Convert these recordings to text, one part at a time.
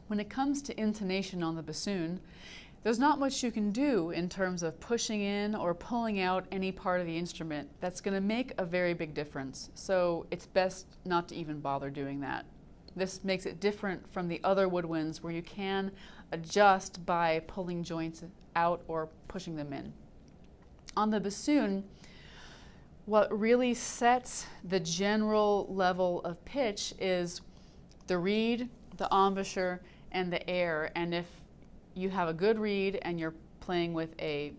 When it comes to intonation on the bassoon, there's not much you can do in terms of pushing in or pulling out any part of the instrument that's going to make a very big difference. So it's best not to even bother doing that. This makes it different from the other woodwinds where you can adjust by pulling joints out or pushing them in. On the bassoon, what really sets the general level of pitch is the reed, the embouchure, and the air. And if you have a good reed and you're playing with a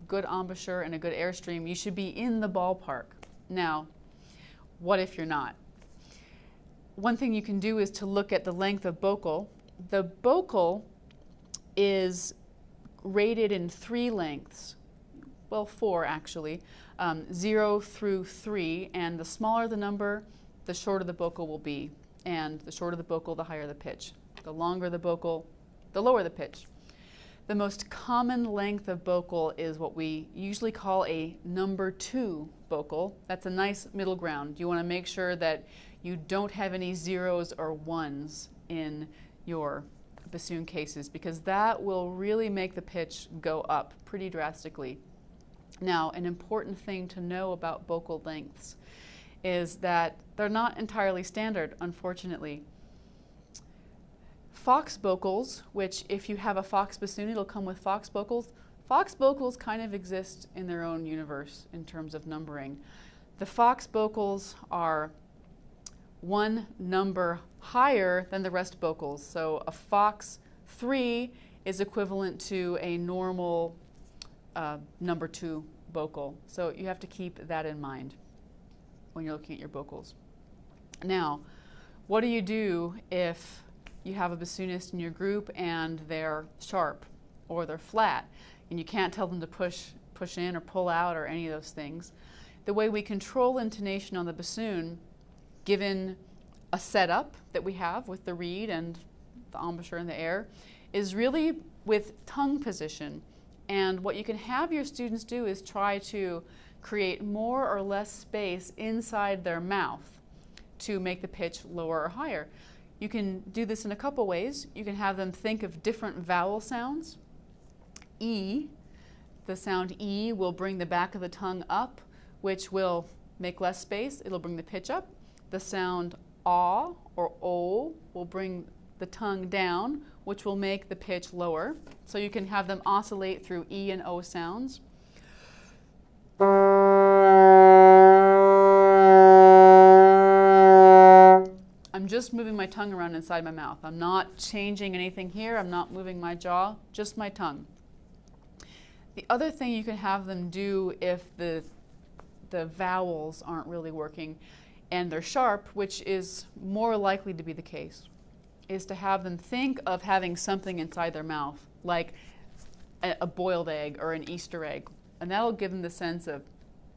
good embouchure and a good airstream, you should be in the ballpark. Now, what if you're not? One thing you can do is to look at the length of bocal. The bocal is rated in 3 lengths, well 4 actually, 0 through 3, and the smaller the number, the shorter the bocal will be, and the shorter the bocal, the higher the pitch. The longer the bocal, the lower the pitch. The most common length of bocal is what we usually call a number 2 bocal. That's a nice middle ground. You want to make sure that you don't have any zeros or ones in your bassoon cases, because that will really make the pitch go up pretty drastically. Now, an important thing to know about bocal lengths is that they're not entirely standard, unfortunately. Fox bocals, which if you have a Fox bassoon, it'll come with Fox bocals. Fox bocals kind of exist in their own universe in terms of numbering. The Fox bocals are 1 number higher than the rest bocals. So a Fox 3 is equivalent to a normal number 2 bocal. So you have to keep that in mind when you're looking at your bocals. Now, what do you do if you have a bassoonist in your group and they're sharp or they're flat and you can't tell them to push in or pull out or any of those things? The way we control intonation on the bassoon, given a setup that we have with the reed and the embouchure and the air, is really with tongue position. And what you can have your students do is try to create more or less space inside their mouth to make the pitch lower or higher. You can do this in a couple ways. You can have them think of different vowel sounds. E, the sound E will bring the back of the tongue up, which will make less space. It'll bring the pitch up. The sound A or O will bring the tongue down, which will make the pitch lower. So you can have them oscillate through E and O sounds. I'm just moving my tongue around inside my mouth. I'm not changing anything here. I'm not moving my jaw, just my tongue. The other thing you can have them do if the vowels aren't really working and they're sharp, which is more likely to be the case, is to have them think of having something inside their mouth, like a boiled egg or an Easter egg. And that'll give them the sense of,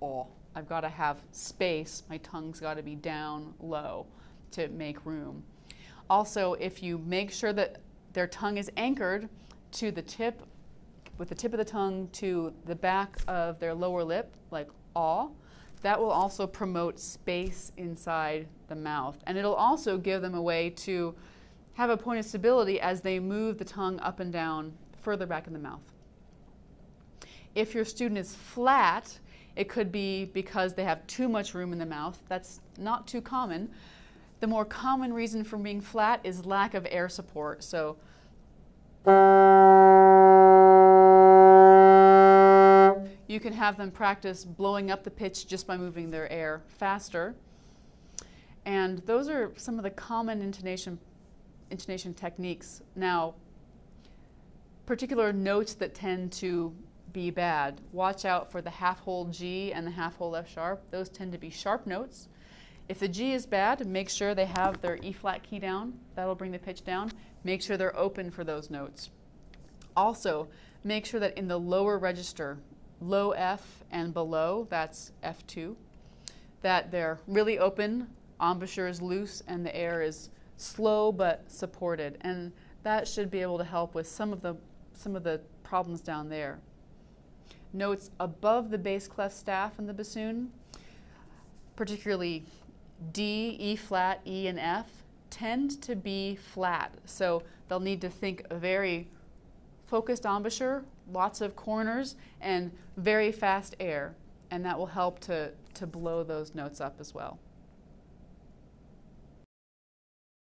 oh, I've got to have space. My tongue's got to be down low to make room. Also, if you make sure that their tongue is anchored to the tip, with the tip of the tongue to the back of their lower lip, like aw, that will also promote space inside the mouth. And it'll also give them a way to have a point of stability as they move the tongue up and down further back in the mouth. If your student is flat, it could be because they have too much room in the mouth. That's not too common. The more common reason for being flat is lack of air support. So you can have them practice blowing up the pitch just by moving their air faster. And those are some of the common intonation techniques. Now, particular notes that tend to be bad, watch out for the half-hold G and the half-hold F sharp. Those tend to be sharp notes. If the G is bad, make sure they have their E flat key down. That'll bring the pitch down. Make sure they're open for those notes. Also, make sure that in the lower register, low F and below, that's F2, that they're really open, embouchure is loose, and the air is slow but supported. And that should be able to help with some of the problems down there. Notes above the bass clef staff in the bassoon, particularly D, E flat, E, and F, tend to be flat. So they'll need to think a very focused embouchure, lots of corners, and very fast air. And that will help to blow those notes up as well.